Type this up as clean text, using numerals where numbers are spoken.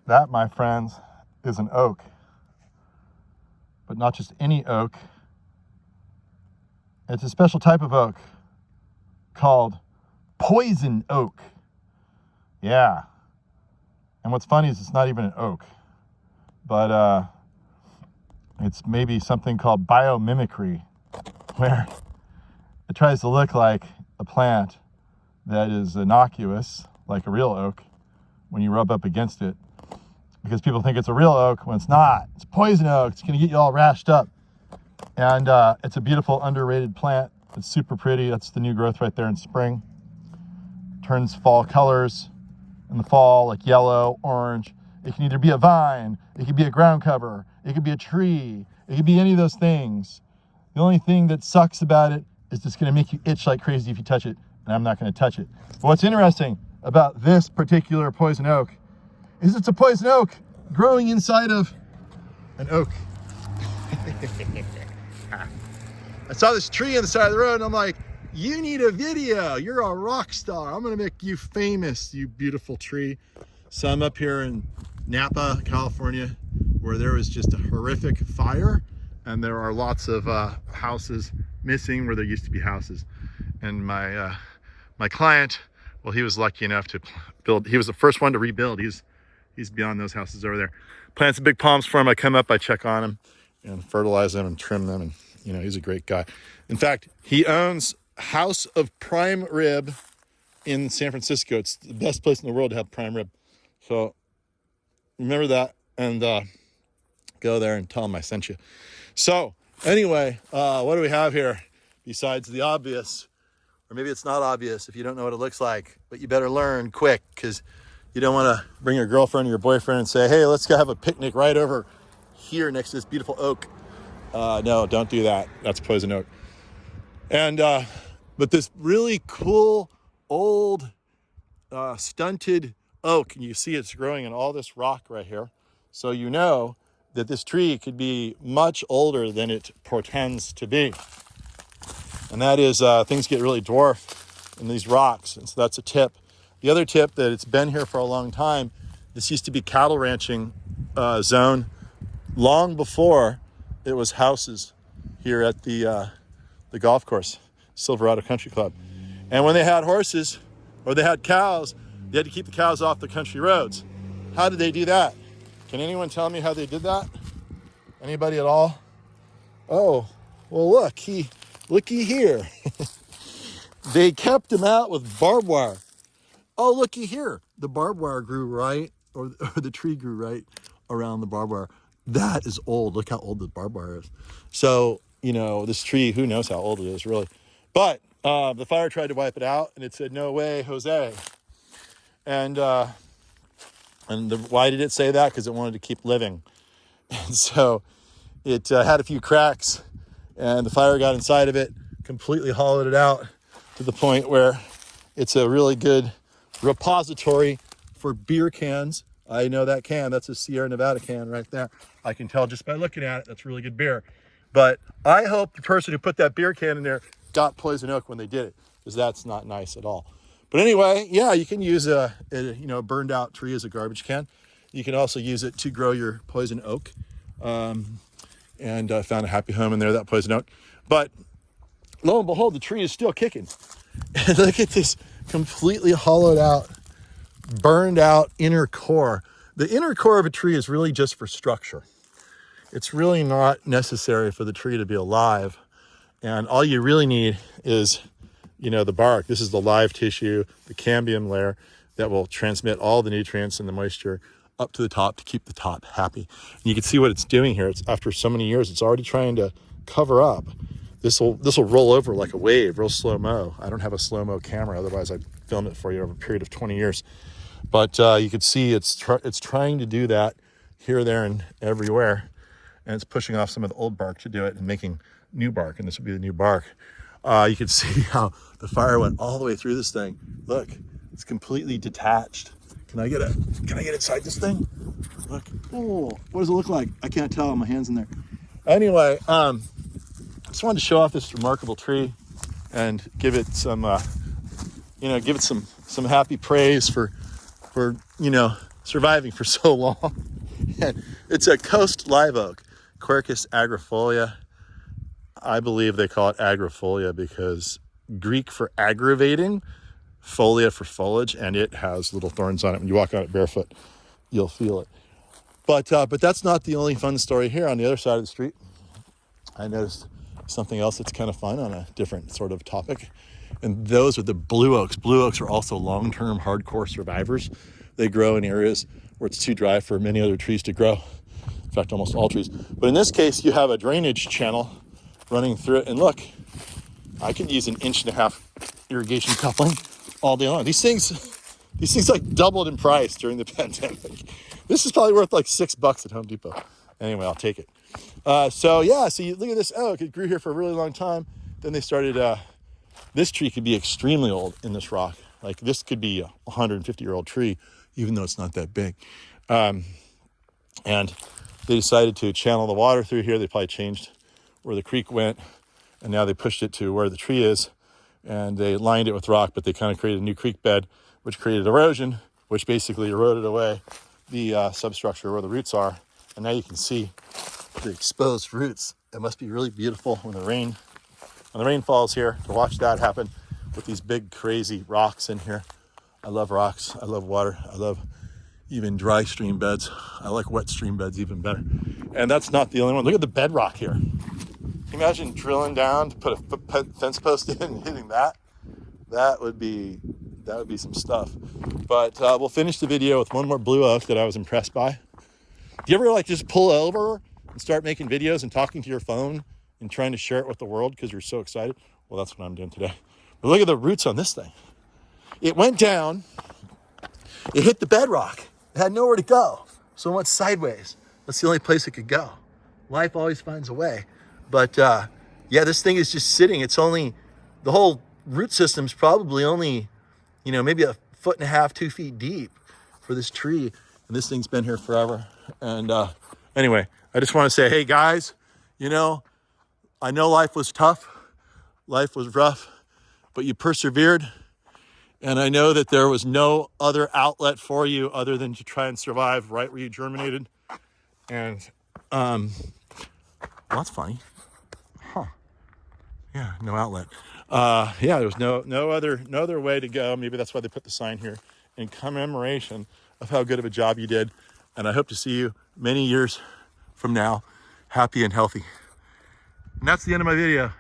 That, my friends, is an oak. But not just any oak. It's a special type of oak called poison oak. Yeah. And what's funny is it's not even an oak, but it's maybe something called biomimicry, where it tries to look like a plant that is innocuous, like a real oak, when you rub up against it, because people think it's a real oak when it's not. It's poison oak. It's going to get you all rashed up. And it's a beautiful, underrated plant. It's super pretty. That's the new growth right there in spring. Turns fall colors in the fall, like yellow, orange. It can either be a vine, it could be a ground cover, it could be a tree, it could be any of those things. The only thing that sucks about it is it's going to make you itch like crazy if you touch it, and I'm not going to touch it. But what's interesting about this particular poison oak is it's a poison oak growing inside of an oak. I saw this tree on the side of the road and I'm like, you need a video. You're a rock star. I'm going to make you famous, you beautiful tree. So I'm up here in Napa, California, where there was just a horrific fire and there are lots of houses missing where there used to be houses. And my client, well, he was lucky enough to build. He was the first one to rebuild. He's beyond those houses over there. Plant some big palms for him. I come up, I check on him and fertilize them and trim them. And you know, he's a great guy. In fact, he owns House of Prime Rib in San Francisco. It's the best place in the world to have prime rib. So remember that and go there and tell him I sent you. So anyway, what do we have here besides the obvious? Or maybe it's not obvious if you don't know what it looks like, but you better learn quick, because you don't want to bring your girlfriend or your boyfriend and say, hey, let's go have a picnic right over here next to this beautiful oak. No, don't do that. That's poison oak. And but this really cool old stunted oak, and you see it's growing in all this rock right here. So you know that this tree could be much older than it portends to be. And that is things get really dwarf in these rocks. And so that's a tip. The other tip, that it's been here for a long time. This used to be cattle ranching zone long before it was houses here at the golf course, Silverado Country Club. And when they had horses or they had cows, they had to keep the cows off the country roads. How did they do that? Can anyone tell me how they did that? Anybody at all? Oh, well, looky here. They kept them out with barbed wire. Oh, looky here. The barbed wire grew right, or the tree grew right around the barbed wire. That is old. Look how old the barbed wire is. So, you know, this tree, who knows how old it is, really. But the fire tried to wipe it out, and it said, no way, Jose. And why did it say that? Because it wanted to keep living. And so it had a few cracks, and the fire got inside of it, completely hollowed it out to the point where it's a really good repository for beer cans. I know that can. That's a Sierra Nevada can right there. I can tell just by looking at it. That's really good beer. But I hope the person who put that beer can in there got poison oak when they did it, because that's not nice at all. But anyway, yeah, you can use a burned out tree as a garbage can. You can also use it to grow your poison oak. And I found a happy home in there, that poison oak. But lo and behold, the tree is still kicking. And look at this completely hollowed out, burned out inner core. The inner core of a tree is really just for structure. It's really not necessary for the tree to be alive. And all you really need is, the bark. This is the live tissue, the cambium layer that will transmit all the nutrients and the moisture up to the top to keep the top happy. And you can see what it's doing here. It's after so many years, it's already trying to cover up. This will roll over like a wave, real slow-mo. I don't have a slow-mo camera, otherwise I'd film it for you over a period of 20 years. But you can see it's trying to do that here, there, and everywhere. And it's pushing off some of the old bark to do it and making new bark, and this will be the new bark. You can see how the fire went all the way through this thing. Look, it's completely detached. Can I get inside this thing? Look, oh, what does it look like? I can't tell, my hand's in there. Anyway, I just wanted to show off this remarkable tree and give it some, some happy praise for surviving for so long. And it's a coast live oak, Quercus agrifolia. I believe they call it agrifolia because Greek for aggravating, folia for foliage, and it has little thorns on it. When you walk on it barefoot, you'll feel it. But that's not the only fun story here. On the other side of the street, I noticed something else that's kind of fun on a different sort of topic. And those are the blue oaks. Blue oaks are also long-term hardcore survivors. They grow in areas where it's too dry for many other trees to grow. In fact, almost all trees. But in this case, you have a drainage channel running through it. And look, I could use an 1.5-inch irrigation coupling all day long. These things like doubled in price during the pandemic. This is probably worth like $6 at Home Depot. Anyway, I'll take it. So you look at this oak. It grew here for a really long time. Then they started, this tree could be extremely old in this rock. Like this could be a 150-year-old tree, even though it's not that big. And they decided to channel the water through here. They probably changed where the creek went, and now they pushed it to where the tree is, and they lined it with rock, but they kind of created a new creek bed, which created erosion, which basically eroded away the substructure where the roots are. And now you can see the exposed roots. It must be really beautiful when the rain falls here to watch that happen with these big crazy rocks in here. I love rocks. I love water. I love even dry stream beds. I like wet stream beds even better. And that's not the only one. Look at the bedrock here. Can you imagine drilling down to put a fence post in and hitting that? That would be some stuff. But we'll finish the video with one more blue oak that I was impressed by. Do you ever like just pull over and start making videos and talking to your phone and trying to share it with the world because you're so excited? Well, that's what I'm doing today. But look at the roots on this thing. It went down, it hit the bedrock. It had nowhere to go. So it went sideways. That's the only place it could go. Life always finds a way. But this thing is just sitting. It's only, the whole root system's probably only, maybe 1.5 feet, 2 feet deep for this tree. And this thing's been here forever. And anyway, I just want to say, hey guys, I know life was tough. Life was rough, but you persevered. And I know that there was no other outlet for you other than to try and survive right where you germinated. And, well, that's funny. Huh. Yeah, no outlet. There was no other way to go. Maybe that's why they put the sign here in commemoration of how good of a job you did. And I hope to see you many years from now, happy and healthy. And that's the end of my video.